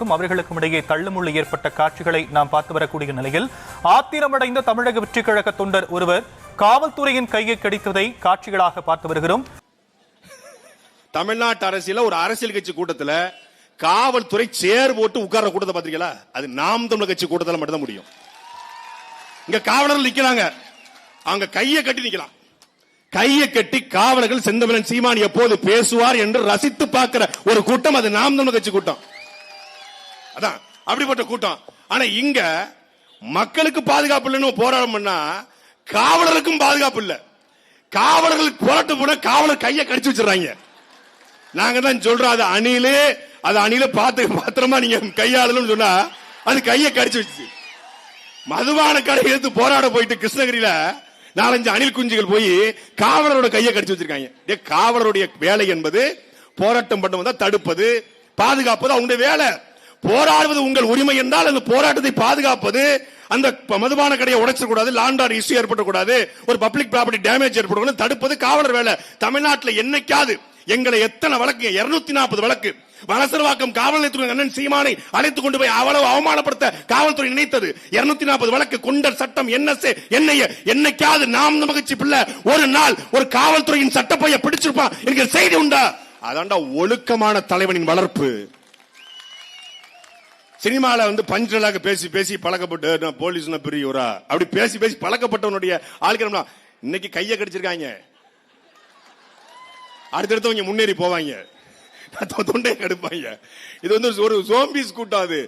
அவர்களுக்கும் இடையே தள்ளுமுள்ளு ஏற்பட்ட காட்சிகளை நாம் பார்த்து வரக்கூடிய நிலையில் ஆத்திரமடைந்த தமிழக வெற்றிக் கழக தொண்டர் ஒருவர் காவல்துறையின் கையை கடித்ததை காட்சிகளாக பார்த்து வருகிறோம். தமிழ்நாட்டு அரசியல ஒரு அரசியல் கட்சி கூட்டத்தில் காவல்துறை சேர் போட்டு உட்கார்ற கூட்டத்தை பாத்தீங்களா? அது நாம் தமிழர் கட்சி கூட்டத்தில் மட்டும்தான் முடியும். இங்க காவலர்கள் நிக்கிறாங்க, அவங்க கையை கட்டி நிக்கலாம். கையை கட்டி காவலர்கள் செந்தமிழன் சீமான் எப்போது பேசுவார் என்று ரசித்து பார்க்கிற ஒரு கூட்டம் அது நாம் தமிழர் கட்சி கூட்டம். அதான் அப்படிப்பட்ட கூட்டம். ஆனா இங்க மக்களுக்கு பாதுகாப்பு இல்லைன்னு போராட்டம் பண்ணா காவலருக்கும் பாதுகாப்பு இல்ல. காவலர்களுக்கு போராட்டம் போனா காவலர் கையை கடிச்சு வச்சிடறாங்க. நாங்க தான் சொல்றோம், அது அணில பார்த்து பத்திரமா நீங்க கையாளணும்னு சொன்னா அது கையை கடிச்சு வச்சு. மதுபான கடை எடுத்து போராட போயிட்டு கிருஷ்ணகிரியில 4-5 அணில் குஞ்சுகள் போய் காவலரோட கையை கடிச்சு வச்சிருக்காங்க. காவலருடைய வேலை என்பது போராட்டம் பண்ண வந்தா தடுப்பது, பாதுகாப்பது அவங்களுடைய வேலை. போராடுவது உங்கள் உரிமை என்றால் அந்த போராட்டத்தை பாதுகாப்பது, அந்த மதுபான கடையை உடைச்சக்கூடாது, லாண்ட் ஆர்டர் இஷ்யூ ஏற்படக்கூடாது, ஒரு பப்ளிக் ப்ராப்பர்ட்டி டேமேஜ் ஏற்படக்கூடாது, தடுப்பது காவலர் வேலை. தமிழ்நாட்டில் என்னைக்காவது எங்களை எத்தனை வழக்கு, 240 வழக்கு, வலசரவாக்கம் காவல் நிலையத்துறை அண்ணன் சீமானை அழைத்துக் கொண்டு போய் அவ்வளவு அவமானப்படுத்த காவல்துறை நினைத்தது. 240 வழக்கு, குண்டர் சட்டம், NSA, NIA, என்னைக்காவது நாம் நமக்கு பிள்ளை ஒரு நாள் ஒரு காவல்துறையின் சட்டப்பைய பிடிச்சிருப்பான் என்கிற செய்தி உண்டா? அதாண்டா ஒழுக்கமான தலைவனின் வளர்ப்பு. சினிமால பஞ்சலாக பேசி பேசி பழக்கப்பட்டு போலீஸ் பெரியவரா அப்படி பேசி பேசி பழக்கப்பட்டவனுடைய ஆளுக்கிறோம்னா இன்னைக்கு கையை கடிச்சிருக்காங்க. அடுத்தடுத்தவங்க முன்னேறி போவாங்க, தொண்டையை கடுப்பாங்க. இது ஒரு சோம்பிஸ் கூட்டம். அது